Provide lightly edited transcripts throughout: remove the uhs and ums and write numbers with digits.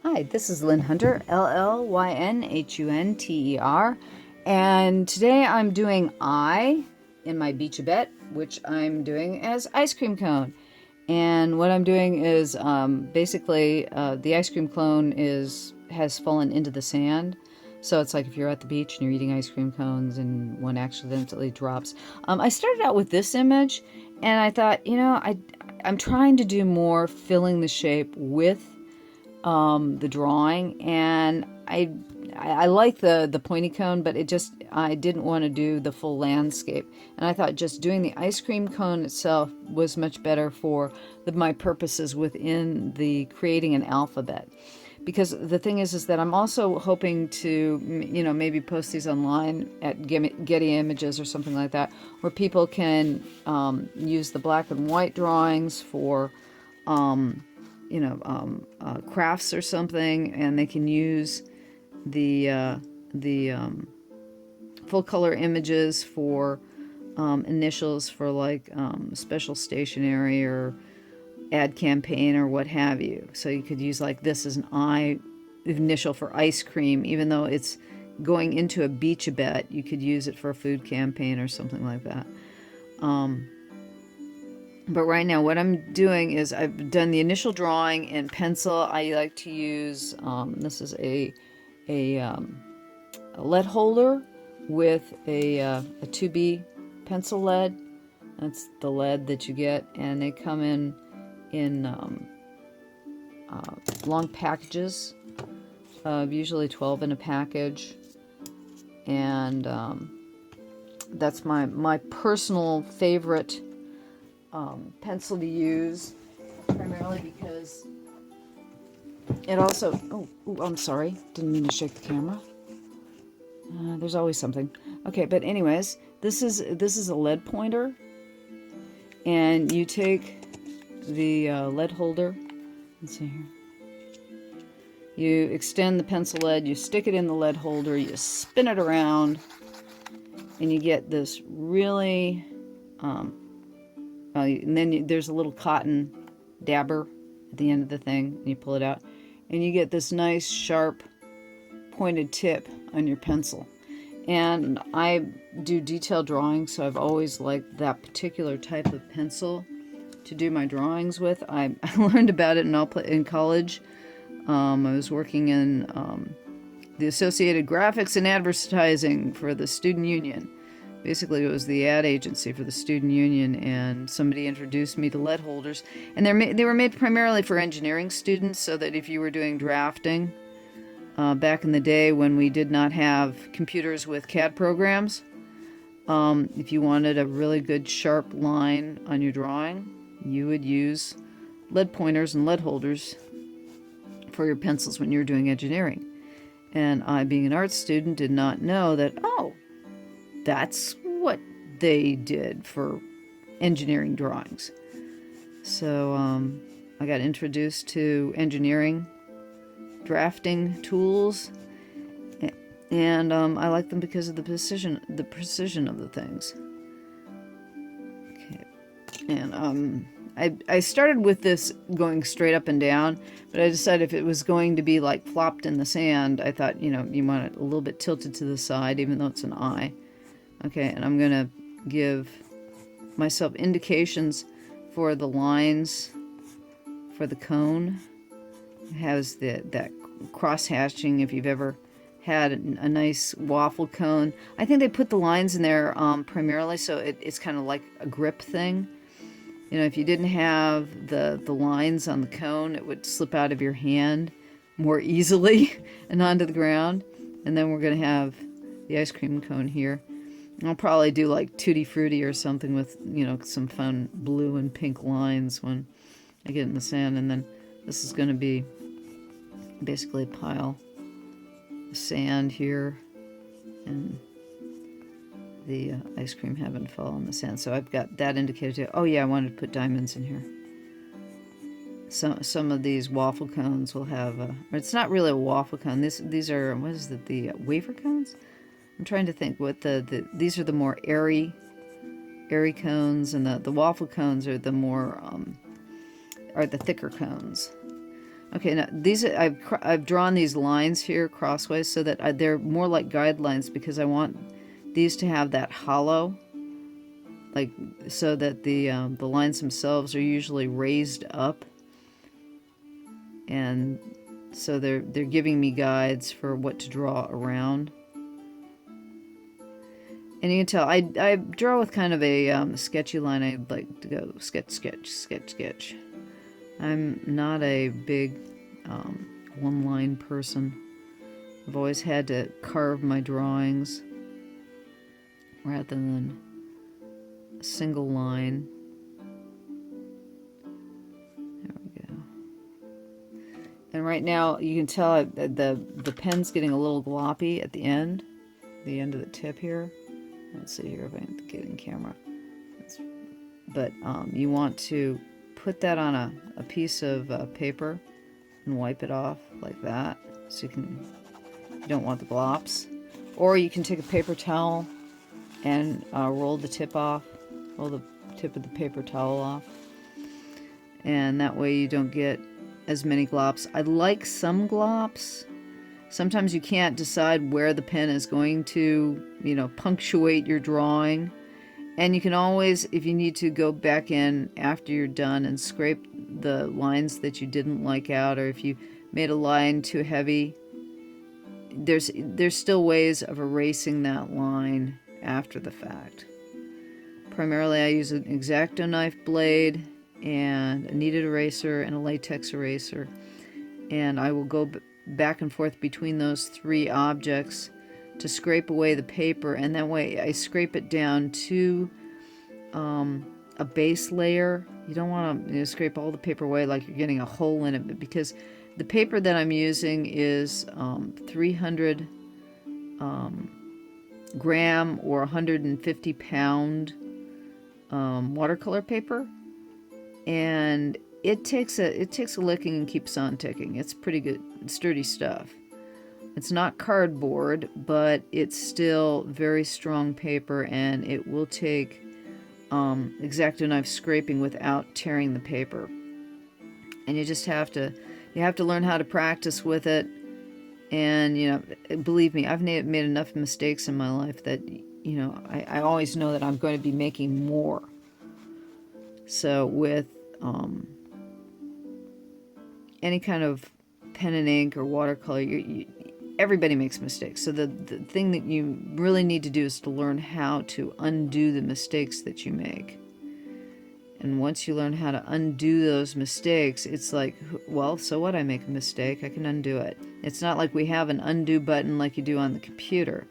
Hi, this is Llyn Hunter, Llynhunter, and today I'm doing I in my beachabet, which I'm doing as ice cream cone. And what I'm doing is basically the ice cream cone has fallen into the sand. So it's like if you're at the beach and you're eating ice cream cones and one accidentally drops. I started out with this image, and I thought, I'm trying to do more filling the shape with the drawing, and I like the pointy cone, but I didn't want to do the full landscape, and I thought just doing the ice cream cone itself was much better for my purposes within the creating an alphabet. Because the thing is that I'm also hoping to, maybe post these online at Getty Images or something like that, where people can use the black and white drawings for crafts or something, and they can use the full color images for initials for like special stationery or ad campaign or what have you. So you could use like this as an I initial for ice cream, even though it's going into a beachabet. You could use it for a food campaign or something like that. But right now what I'm doing is I've done the initial drawing in pencil. I like to use, this is a lead holder with a 2B pencil lead. That's the lead that you get, and they come in long packages, usually 12 in a package. And that's my personal favorite pencil to use, primarily because it also, I'm sorry, didn't mean to shake the camera. There's always something. Okay, but anyways, this is a lead pointer, and you take the lead holder. Let's see here. You extend the pencil lead, you stick it in the lead holder, you spin it around, and you get this really and then there's a little cotton dabber at the end of the thing, and you pull it out, and you get this nice sharp pointed tip on your pencil. And I do detailed drawings, so I've always liked that particular type of pencil to do my drawings with. I learned about it in college. I was working in the Associated Graphics and Advertising for the Student Union. Basically, it was the ad agency for the Student Union, and somebody introduced me to lead holders. And they were made primarily for engineering students, so that if you were doing drafting, back in the day when we did not have computers with CAD programs, if you wanted a really good sharp line on your drawing, you would use lead pointers and lead holders for your pencils when you were doing engineering. And I, being an art student, did not know that, that's what they did for engineering drawings. So I got introduced to engineering drafting tools, and I like them because of the precision of the things. Okay, and I started with this going straight up and down, but I decided if it was going to be like plopped in the sand, I thought, you want it a little bit tilted to the side, even though it's an eye. Okay, and I'm going to give myself indications for the lines for the cone. It has that cross-hatching, if you've ever had a nice waffle cone. I think they put the lines in there primarily so it's kind of like a grip thing. If you didn't have the lines on the cone, it would slip out of your hand more easily and onto the ground. And then we're going to have the ice cream cone here. I'll probably do like Tutti Frutti or something with, some fun blue and pink lines when I get in the sand. And then this is going to be basically a pile of sand here, and the ice cream having to fall in the sand. So I've got that indicated too. Oh yeah, I wanted to put diamonds in here. Some of these waffle cones will have, or it's not really a waffle cone. These are, what is it, the wafer cones? I'm trying to think what these are the more airy cones, and the waffle cones are the more, are the thicker cones. Okay, now these I've drawn these lines here crossways so that they're more like guidelines because I want these to have that hollow, like so that the lines themselves are usually raised up, and so they're giving me guides for what to draw around. And you can tell I draw with kind of a sketchy line. I like to go sketch, sketch, sketch, sketch. I'm not a big one-line person. I've always had to carve my drawings rather than a single line. There we go. And right now you can tell the pen's getting a little gloppy at the end of the tip here. Let's see here if I can get in camera. But you want to put that on a piece of paper and wipe it off like that, so you don't want the glops. Or you can take a paper towel and roll the tip off, roll the tip of the paper towel off, and that way you don't get as many glops. I like some glops. Sometimes you can't decide where the pen is going to, punctuate your drawing. And you can always, if you need to, go back in after you're done and scrape the lines that you didn't like out, or if you made a line too heavy, there's still ways of erasing that line after the fact. Primarily I use an X-Acto knife blade and a kneaded eraser and a latex eraser, and I will go back and forth between those three objects to scrape away the paper, and that way I scrape it down to a base layer. You don't want to scrape all the paper away like you're getting a hole in it, because the paper that I'm using is 300 gram or 150 pound watercolor paper, and it takes a licking and keeps on ticking. It's pretty good, sturdy stuff. It's not cardboard, but it's still very strong paper, and it will take X-Acto knife scraping without tearing the paper. And you just have to learn how to practice with it. And believe me, I've made enough mistakes in my life that I always know that I'm going to be making more. So with any kind of pen and ink or watercolor, everybody makes mistakes. So the thing that you really need to do is to learn how to undo the mistakes that you make. And once you learn how to undo those mistakes, it's like, well, so what? I make a mistake, I can undo it. It's not like we have an undo button like you do on the computer,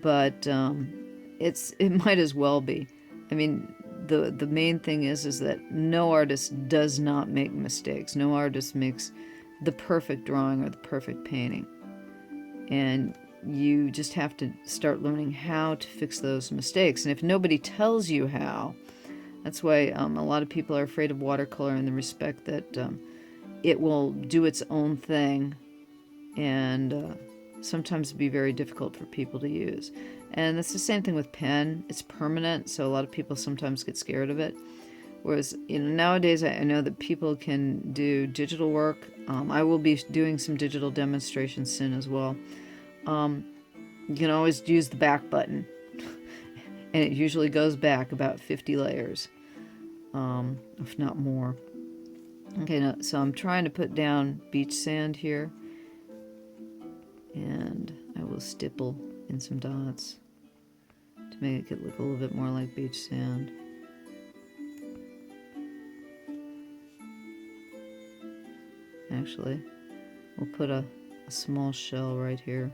but it might as well be. I mean, the main thing is that no artist does not make mistakes. No artist makes the perfect drawing or the perfect painting. And you just have to start learning how to fix those mistakes. And if nobody tells you how, that's why a lot of people are afraid of watercolor, in the respect that it will do its own thing, and sometimes be very difficult for people to use. And it's the same thing with pen. It's permanent, so a lot of people sometimes get scared of it. Whereas nowadays I know that people can do digital work. I will be doing some digital demonstrations soon as well. You can always use the back button, and it usually goes back about 50 layers, if not more. Okay, now, so I'm trying to put down beach sand here, and I will stipple in some dots to make it look a little bit more like beach sand. Actually, we'll put a small shell right here,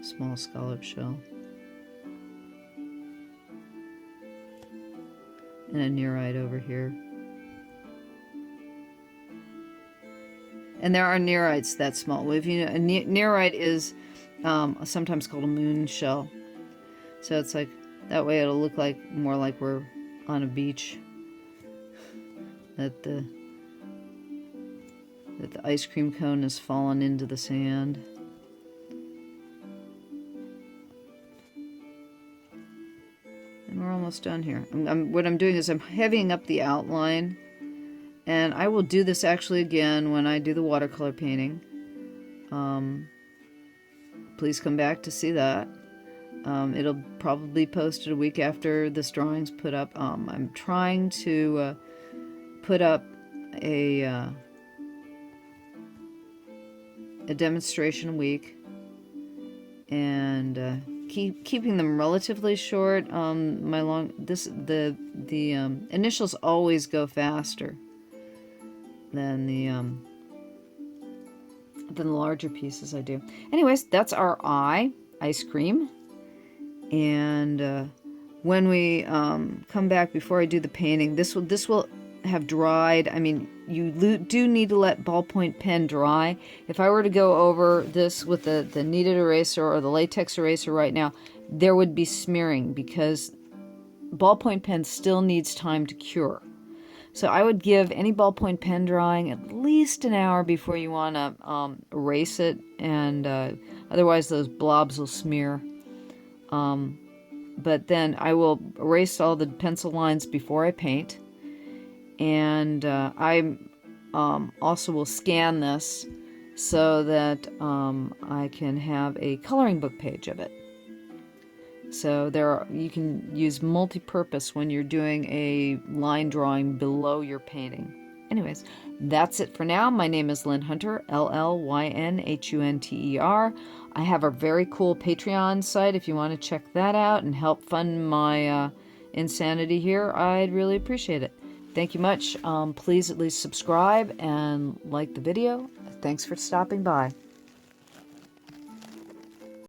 small scallop shell, and a nearite over here. And there are nearites that small. If you know, a nearite is sometimes called a moon shell. So it's like, that way it'll look like more like we're on a beach. That the ice cream cone has fallen into the sand. And we're almost done here. What I'm doing is I'm heavying up the outline, And I will do this actually again when I do the watercolor painting. Please come back to see that. It'll probably be posted a week after this drawing's put up. I'm trying to put up a demonstration week, and keeping them relatively short. The initials always go faster than the larger pieces I do. Anyways, that's our ice cream. And when we come back, before I do the painting, this will have dried. I mean, you do need to let ballpoint pen dry. If I were to go over this with the kneaded eraser or the latex eraser right now, there would be smearing because ballpoint pen still needs time to cure. So I would give any ballpoint pen drying at least an hour before you want to erase it, and otherwise those blobs will smear. But then I will erase all the pencil lines before I paint, and I also will scan this so that I can have a coloring book page of it. So you can use multi-purpose when you're doing a line drawing below your painting. Anyways, that's it for now. My name is Llyn Hunter, Llynhunter. I have a very cool Patreon site if you want to check that out and help fund my insanity here. I'd really appreciate it. Thank you much. Please at least subscribe and like the video. Thanks for stopping by.